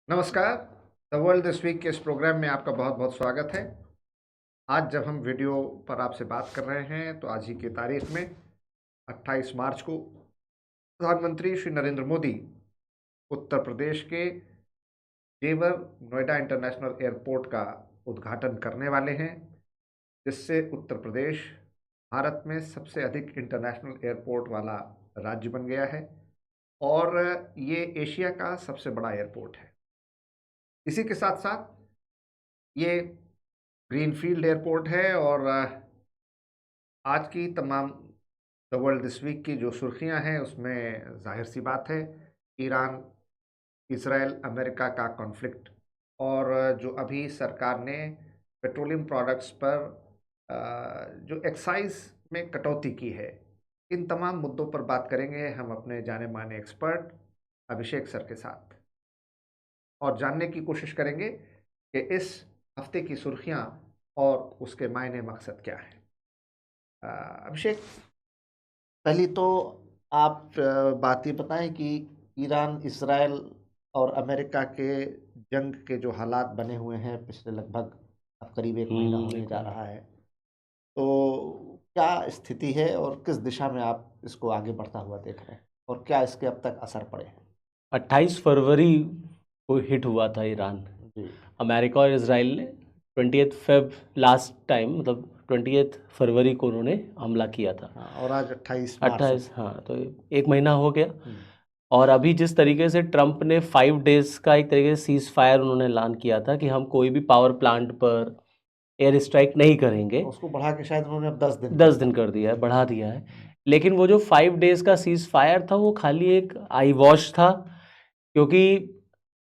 नमस्कार। The world this week के इस प्रोग्राम में आपका बहुत बहुत स्वागत है। आज जब हम वीडियो पर आपसे बात कर रहे हैं तो आज ही की तारीख में 28 मार्च को प्रधानमंत्री श्री नरेंद्र मोदी उत्तर प्रदेश के जेवर नोएडा इंटरनेशनल एयरपोर्ट का उद्घाटन करने वाले हैं, जिससे उत्तर प्रदेश भारत में सबसे अधिक इंटरनेशनल एयरपोर्ट वाला राज्य बन गया है और ये एशिया का सबसे बड़ा एयरपोर्ट है। इसी के साथ साथ ये ग्रीनफील्ड एयरपोर्ट है और आज की तमाम द वर्ल्ड दिस वीक की जो सुर्खियां हैं उसमें जाहिर सी बात है ईरान, इसराइल, अमेरिका का कॉन्फ्लिक्ट और जो अभी सरकार ने पेट्रोलियम प्रोडक्ट्स पर जो एक्साइज में कटौती की है, इन तमाम मुद्दों पर बात करेंगे हम अपने जाने माने एक्सपर्ट अभिषेक सर के साथ और जानने की कोशिश करेंगे कि इस हफ्ते की सुर्खियां और उसके मायने मकसद क्या है। अभिषेक, पहली तो आप बात ये बताएं कि ईरान, इसराइल और अमेरिका के जंग के जो हालात बने हुए हैं पिछले लगभग अब करीब एक महीना होने जा रहा है, तो क्या स्थिति है और किस दिशा में आप इसको आगे बढ़ता हुआ देख रहे हैं और क्या इसके अब तक असर पड़े हैं? 28 फरवरी को हिट हुआ था ईरान। जी, अमेरिका और इसराइल ने 20 फेब लास्ट टाइम, मतलब 20 फरवरी को उन्होंने हमला किया था। और आज 28 मार्च। हाँ, तो एक महीना हो गया। और अभी जिस तरीके से ट्रंप ने 5 डेज का एक तरीके से सीज फायर उन्होंने ऐलान किया था कि हम कोई भी पावर प्लांट पर एयर स्ट्राइक नहीं करेंगे, उसको बढ़ा के शायद उन्होंने अब 10 दिन कर दिया है, बढ़ा दिया है। लेकिन वो जो 5 डेज का सीज फायर था वो खाली एक आई वॉश था, क्योंकि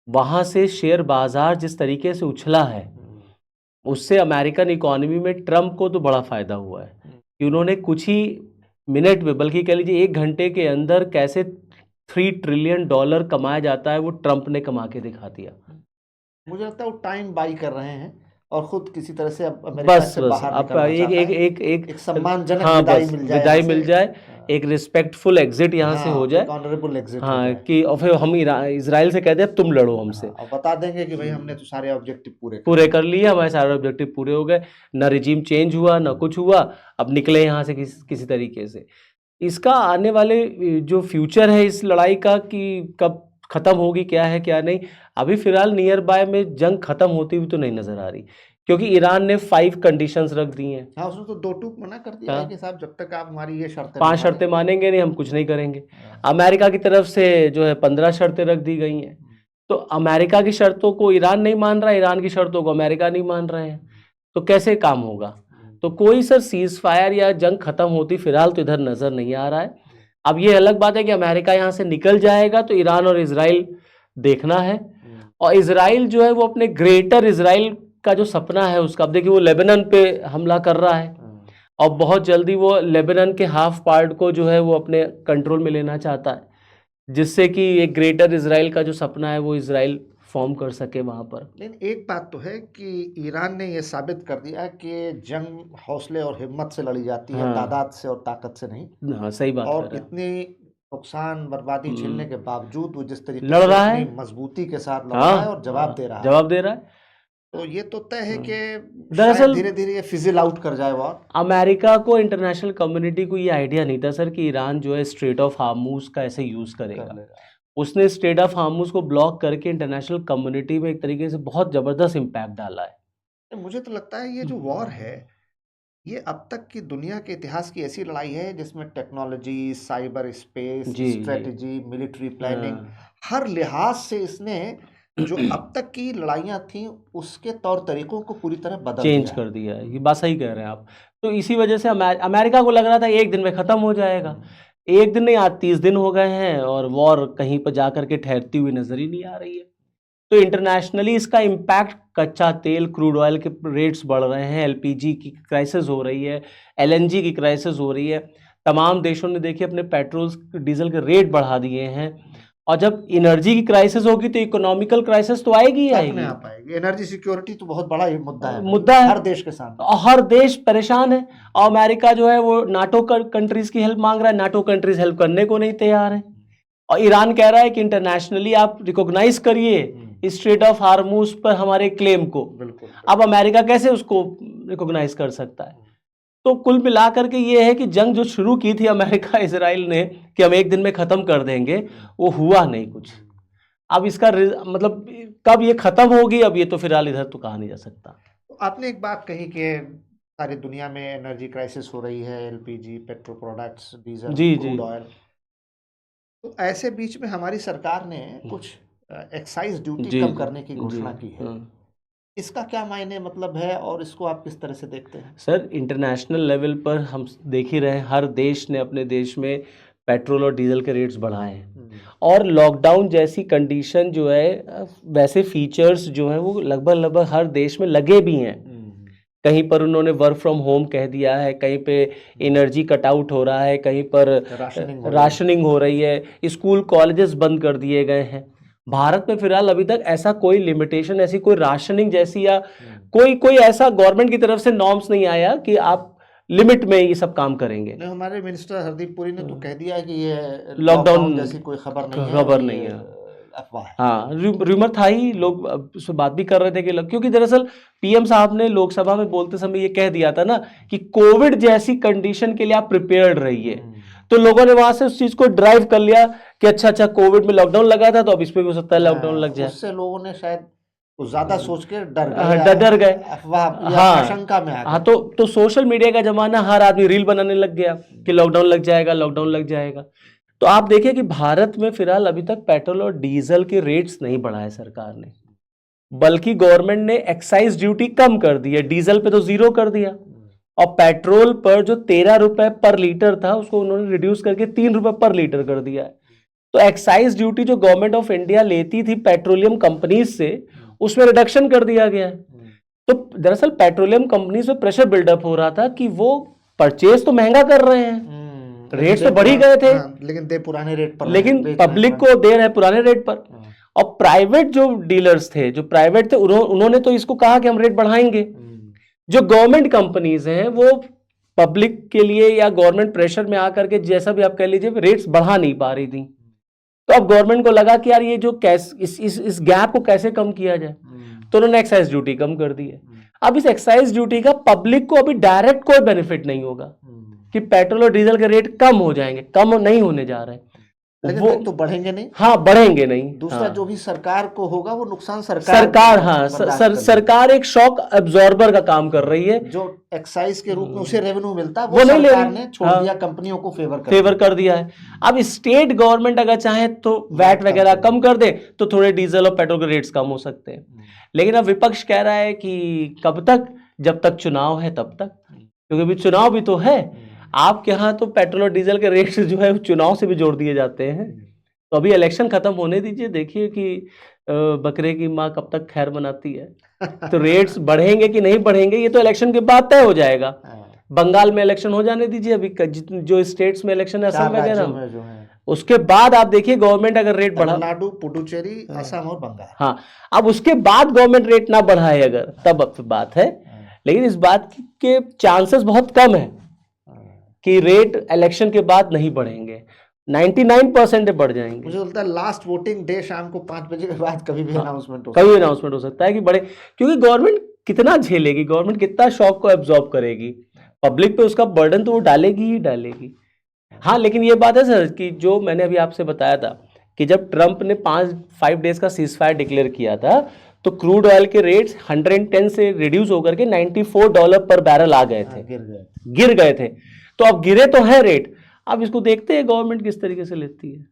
वहाँ से शेयर बाजार जिस तरीके से उछला है उससे अमेरिकन इकोनॉमी में ट्रंप को तो बड़ा फ़ायदा हुआ है कि उन्होंने कुछ ही मिनट में, बल्कि कह लीजिए 1 घंटे के अंदर कैसे $3 ट्रिलियन कमाया जाता है वो ट्रंप ने कमा के दिखा दिया। मुझे लगता है वो टाइम बाई कर रहे हैं और खुद किसी तरह से अब अमेरिका से बाहर निकलना चाहता है। एक सम्मानजनक विदाई मिल जाए, एक रिस्पेक्टफुल एग्जिट यहाँ से हो जाए, ऑनरेबल एग्जिट हाँ, कि और फिर हम इसराइल से कहते हैं तुम लड़ो हमसे, और बता देंगे कि भाई हमने तो सारे ऑब्जेक्टिव पूरे कर लिए, हमारे सारे ऑब्जेक्टिव पूरे हो गए, ना रिजीम चेंज हुआ ना कुछ हुआ, अब निकले यहाँ से किसी तरीके से। इसका आने वाले जो फ्यूचर है इस लड़ाई का कि कब ख़त्म होगी, क्या है क्या नहीं, अभी फ़िलहाल नियर बाय में जंग ख़त्म होती हुई तो नहीं नज़र आ रही, क्योंकि ईरान ने 5 कंडीशंस रख दी हैं। हाँ, उसने तो 2 टूक मना कर दिया है कि साहब जब तक आप हमारी ये शर्तें 5 शर्तें मानेंगे नहीं हम कुछ नहीं करेंगे। अमेरिका की तरफ से जो है 15 शर्तें रख दी गई हैं। तो अमेरिका की शर्तों को ईरान नहीं मान रहा है, ईरान की शर्तों को अमेरिका नहीं मान रहे हैं, तो कैसे काम होगा? तो कोई सर सीज फायर या जंग खत्म होती फिलहाल तो इधर नज़र नहीं आ रहा है। अब ये अलग बात है कि अमेरिका यहाँ से निकल जाएगा तो ईरान और इसराइल देखना है, और इसराइल जो है वो अपने ग्रेटर इसराइल का जो सपना है उसका, अब देखिए वो लेबनान पे हमला कर रहा है और बहुत जल्दी वो लेबनान के हाफ पार्ट को जो है वो अपने कंट्रोल में लेना चाहता है, जिससे कि एक ग्रेटर इसराइल का जो सपना है वो इसराइल फॉर्म कर सके वहाँ पर। लेकिन एक बात तो है कि ईरान ने ये साबित कर दिया कि जंग हौसले और हिम्मत से लड़ी जाती है, तादाद से और ताकत से नहीं। हाँ, सही बात और कर रहे हैं। इतनी नुकसान बर्बादी झेलने के बावजूद वो जिस तरीके लड़ से रहा है, अपनी मजबूती के साथ लड़ रहा है और जवाब दे रहा है, तो ये तो तय है कि दरअसल धीरे धीरे ये फिजिल आउट कर जाए। वो अमेरिका को, इंटरनेशनल कम्युनिटी को ये आइडिया नहीं था सर कि ईरान जो है स्ट्रेट ऑफ हार्मूज का ऐसे यूज़ करेगा। उसने स्ट्रेट ऑफ हार्मूज को ब्लॉक करके इंटरनेशनल कम्युनिटी में एक तरीके से बहुत ज़बरदस्त इम्पैक्ट डाला है। मुझे तो लगता है ये जो वॉर है ये अब तक की दुनिया के इतिहास की ऐसी लड़ाई है जिसमें technology, cyber space, strategy, military planning, हर लिहाज से इसने जो अब तक की लड़ाइयाँ थी उसके तौर तरीकों को पूरी तरह बदल चेंज कर दिया है। ये बात सही कह रहे हैं आप। तो इसी वजह से अमेरिका को लग रहा था 1 दिन में ख़त्म हो जाएगा, 1 दिन नहीं, आज 30 दिन हो गए हैं और वॉर कहीं पर जा कर के ठहरती हुई नज़र ही नहीं आ रही है। तो इंटरनेशनली इसका इम्पैक्ट, कच्चा तेल, क्रूड ऑयल के रेट्स बढ़ रहे हैं, एलपीजी की क्राइसिस हो रही है, एलएनजी की क्राइसिस हो रही है, तमाम देशों ने देखिए अपने पेट्रोल डीजल के रेट बढ़ा दिए हैं, और जब एनर्जी की क्राइसिस होगी तो इकोनॉमिकल क्राइसिस तो आएगी ही आएगी। एनर्जी सिक्योरिटी तो बहुत बड़ा मुद्दा है हर देश के सामने, और हर देश परेशान है, और अमेरिका जो है वो नाटो कंट्रीज की हेल्प मांग रहा है, नाटो कंट्रीज हेल्प करने को नहीं तैयार है, और ईरान कह रहा है कि इंटरनेशनली आप रिकॉग्नाइज करिए स्ट्रेट ऑफ हार्मूज पर हमारे क्लेम को। बिल्कुल। अब अमेरिका कैसे उसको रिकॉग्नाइज कर सकता है? तो कुल मिलाकर के ये है कि जंग जो शुरू की थी अमेरिका इसराइल ने कि हम एक दिन में खत्म कर देंगे, वो हुआ नहीं कुछ। अब इसका मतलब कब ये खत्म होगी, अब ये तो फिलहाल इधर तो कहा नहीं जा सकता। तो आपने एक बात कही कि सारी दुनिया में एनर्जी क्राइसिस हो रही है, एलपीजी, पेट्रो प्रोडक्ट्स, डीजल, जी जी क्रूड ऑयल। तो ऐसे बीच में हमारी सरकार ने कुछ एक्साइज ड्यूटी जी कम जी करने की जी घोषणा की है। इसका क्या मायने मतलब है और इसको आप किस तरह से देखते हैं? सर, इंटरनेशनल लेवल पर हम देख ही रहे हैं, हर देश ने अपने देश में पेट्रोल और डीजल के रेट्स बढ़ाए हैं। और लॉकडाउन जैसी कंडीशन जो है, वैसे फीचर्स जो हैं वो लगभग हर देश में लगे भी हैं। कहीं पर उन्होंने वर्क फ्रॉम होम कह दिया है, कहीं पे एनर्जी कट आउट हो रहा है, कहीं पर राशनिंग हो रही है, स्कूल कॉलेजेस बंद कर दिए गए हैं। भारत में फिलहाल अभी तक ऐसा कोई लिमिटेशन, ऐसी कोई राशनिंग जैसी या कोई ऐसा गवर्नमेंट की तरफ से नॉर्म्स नहीं आया कि आप लिमिट में ये सब काम करेंगे। नहीं, हमारे मिनिस्टर हरदीप पुरी ने तो कह दिया है कि ये लॉकडाउन जैसी कोई खबर नहीं है, खबर नहीं है, अफवाह है। हाँ, रूमर था ही, लोग उस पर बात भी कर रहे थे कि क्योंकि दरअसल पीएम साहब ने लोकसभा में बोलते समय ये कह दिया था ना कि कोविड जैसी कंडीशन के लिए आप प्रिपेयर्ड रहिए। तो लोगों ने वहां से उस चीज को ड्राइव कर लिया कि अच्छा कोविड में लॉकडाउन लगा था तो अब इस पे भी हो सकता है लॉकडाउन लग जाए। उससे लोगों ने शायद कुछ ज्यादा सोच के डर गए, अफवाह या हाँ, आशंका में आ गए। हाँ, तो सोशल मीडिया का जमाना, हर आदमी रील बनाने लग गया कि लॉकडाउन लग जाएगा, लॉकडाउन लग जाएगा। तो आप देखिए कि भारत में फिलहाल अभी तक पेट्रोल और डीजल के रेट्स नहीं बढ़ाए सरकार ने, बल्कि गवर्नमेंट ने एक्साइज ड्यूटी कम कर दी है। डीजल पे तो 0 कर दिया, और पेट्रोल पर जो 13 रुपए पर लीटर था उसको उन्होंने रिड्यूस करके 3 रुपए पर लीटर कर दिया है। तो एक्साइज ड्यूटी जो गवर्नमेंट ऑफ इंडिया लेती थी पेट्रोलियम कंपनीज से, उसमें रिडक्शन कर दिया गया है। तो दरअसल पेट्रोलियम कंपनीज में प्रेशर बिल्डअप हो रहा था कि वो परचेज तो महंगा कर रहे हैं, रेट तो बढ़ ही गए थे, लेकिन दे पुराने रेट पर, लेकिन पब्लिक को दे रहे पुराने रेट पर। और प्राइवेट जो डीलर्स थे, जो प्राइवेट थे, उन्होंने तो इसको कहा कि हम रेट बढ़ाएंगे। जो गवर्नमेंट कंपनीज हैं वो पब्लिक के लिए या गवर्नमेंट प्रेशर में आकर के, जैसा भी आप कह लीजिए, रेट्स बढ़ा नहीं पा रही थी। तो अब गवर्नमेंट को लगा कि यार ये जो इस गैप को कैसे कम किया जाए, तो उन्होंने एक्साइज ड्यूटी कम कर दी है। अब इस एक्साइज ड्यूटी का पब्लिक को अभी डायरेक्ट कोई बेनिफिट नहीं होगा कि पेट्रोल और डीजल के रेट कम हो जाएंगे, कम नहीं होने जा रहे हैं, लेकिन वो तो बढ़ेंगे नहीं। हाँ, बढ़ेंगे नहीं। दूसरा, हाँ, जो भी सरकार को होगा वो नुकसान सरकार हाँ, सरकार एक शॉक एब्जॉर्बर का काम कर रही है। जो एक्साइज के रूप में उसे रेवेन्यू मिलता है वो नहीं ले सरकार रही, ने छोड़ दिया, कंपनियों को फेवर कर दिया है। अब स्टेट गवर्नमेंट अगर चाहे तो वैट वगैरह कम कर दे तो थोड़े डीजल और पेट्रोल के रेट्स कम हो सकते हैं। लेकिन अब विपक्ष कह रहा है कि कब तक, जब तक चुनाव है तब तक, क्योंकि अभी चुनाव भी तो है। आपके यहाँ तो पेट्रोल और डीजल के रेट्स जो है चुनाव से भी जोड़ दिए जाते हैं। तो अभी इलेक्शन खत्म होने दीजिए, देखिए कि बकरे की माँ कब तक खैर मनाती है। तो रेट्स बढ़ेंगे कि नहीं बढ़ेंगे ये तो इलेक्शन के बाद तय हो जाएगा। बंगाल में इलेक्शन हो जाने दीजिए, अभी जो स्टेट्स में इलेक्शन है, असम वगैरह, उसके बाद आप देखिए गवर्नमेंट अगर रेट बढ़ा, तमिलनाडु, पुडुचेरी, असम और बंगाल, हाँ, अब उसके बाद गवर्नमेंट रेट ना बढ़ाए अगर, तब अब बात है। लेकिन इस बात के चांसेस बहुत कम है कि रेट इलेक्शन के बाद नहीं बढ़ेंगे। 99% बढ़ जाएंगे। मुझे लगता है लास्ट वोटिंग डे शाम को 5 बजे के बाद कभी भी अनाउंसमेंट हो सकता है कि बढ़े, क्योंकि गवर्नमेंट कितना झेलेगी, गवर्नमेंट कितना शॉक को एब्जॉर्ब करेगी, पब्लिक पे उसका बर्डन तो वो डालेगी ही डालेगी। हाँ, लेकिन ये बात है सर कि जो मैंने अभी आपसे बताया था कि जब ट्रंप ने 5 डेज का सीजफायर डिक्लेयर किया था तो क्रूड ऑयल के रेट्स 110 से रिड्यूस होकर के $94 पर बैरल आ गए थे, गिर गए थे। तो अब गिरे तो है रेट, अब इसको देखते हैं गवर्नमेंट किस तरीके से लेती है।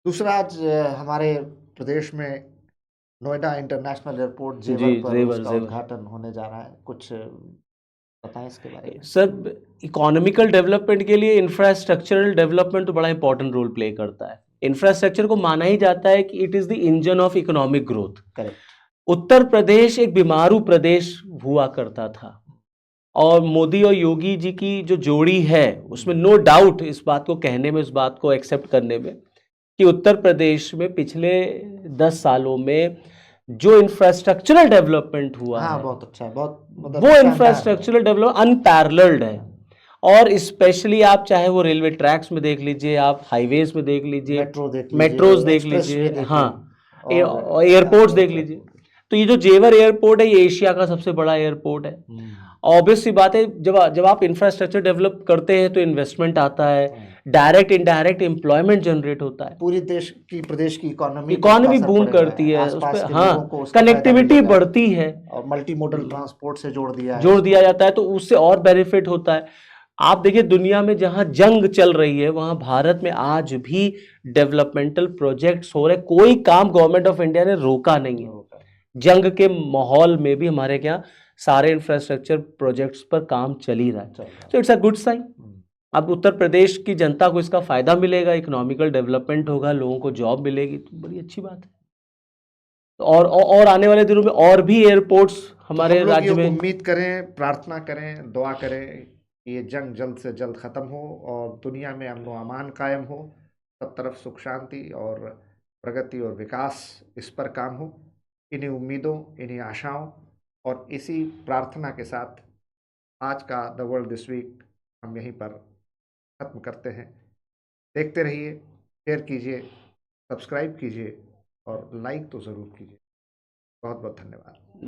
दूसरा, आज हमारे प्रदेश में नोएडा इंटरनेशनल एयरपोर्ट जेवर पर उसका उद्घाटन होने जा रहा है, कुछ बताएं इसके बारे में। सर, इकोनॉमिकल डेवलपमेंट के लिए इंफ्रास्ट्रक्चरल डेवलपमेंट तो बड़ा इंपॉर्टेंट रोल प्ले करता है। इंफ्रास्ट्रक्चर को माना ही जाता है कि it is the engine of economic growth. Correct. Uttar Pradesh एक बीमारू प्रदेश हुआ करता था, और मोदी और योगी जी की जो जोड़ी है उसमें नो डाउट इस बात को कहने में, इस बात को एक्सेप्ट करने में कि उत्तर प्रदेश में पिछले 10 सालों में जो इंफ्रास्ट्रक्चरल डेवलपमेंट हुआ है, बहुत अच्छा है, बहुत वो इंफ्रास्ट्रक्चरल डेवलपमेंट अनपैरेलल्ड है। और स्पेशली आप चाहे वो रेलवे ट्रैक्स में देख लीजिए, आप हाईवेज में देख लीजिए, मेट्रोज देख लीजिए, हाँ, और एयरपोर्ट्स देख लीजिए। तो ये जो जेवर एयरपोर्ट है ये एशिया का सबसे बड़ा एयरपोर्ट है। ऑब्वियस सी बात है, जब आप इंफ्रास्ट्रक्चर डेवलप करते हैं तो इन्वेस्टमेंट आता है, डायरेक्ट इनडायरेक्ट एम्प्लॉयमेंट जनरेट होता है, पूरी प्रदेश की इकोनॉमी इकोनॉमी बूम करती है, उस आसपास पर के हाँ लोगों को उसका फायदा कनेक्टिविटी मिलेगा बढ़ती है और मल्टी मोडल ट्रांसपोर्ट से जोड़ दिया जोड़ दिया जाता है तो उससे और बेनिफिट होता है। आप देखिए दुनिया में जहां जंग चल रही है वहां भारत में आज भी डेवलपमेंटल प्रोजेक्ट्स हो रहे, कोई काम गवर्नमेंट ऑफ इंडिया ने रोका नहीं है। जंग के माहौल में भी हमारे यहाँ सारे इंफ्रास्ट्रक्चर प्रोजेक्ट्स पर काम चल ही रहा है, तो इट्स अ गुड साइन। अब उत्तर प्रदेश की जनता को इसका फायदा मिलेगा, इकोनॉमिकल डेवलपमेंट होगा, लोगों को जॉब मिलेगी, तो बड़ी अच्छी बात है। और आने वाले दिनों में और भी एयरपोर्ट्स हमारे हम लोग राज्य ये में। उम्मीद करें, प्रार्थना करें, दुआ करें कि ये जंग जल्द से जल्द ख़त्म हो और दुनिया में अमन व अमान कायम हो, सब तरफ सुख शांति और प्रगति और विकास इस पर काम हो। इन्हीं उम्मीदों, इन्हीं आशाओं और इसी प्रार्थना के साथ आज का द वर्ल्ड दिस वीक हम यहीं पर ख़त्म करते हैं। देखते रहिए, शेयर कीजिए, सब्सक्राइब कीजिए और लाइक तो ज़रूर कीजिए। बहुत बहुत धन्यवाद।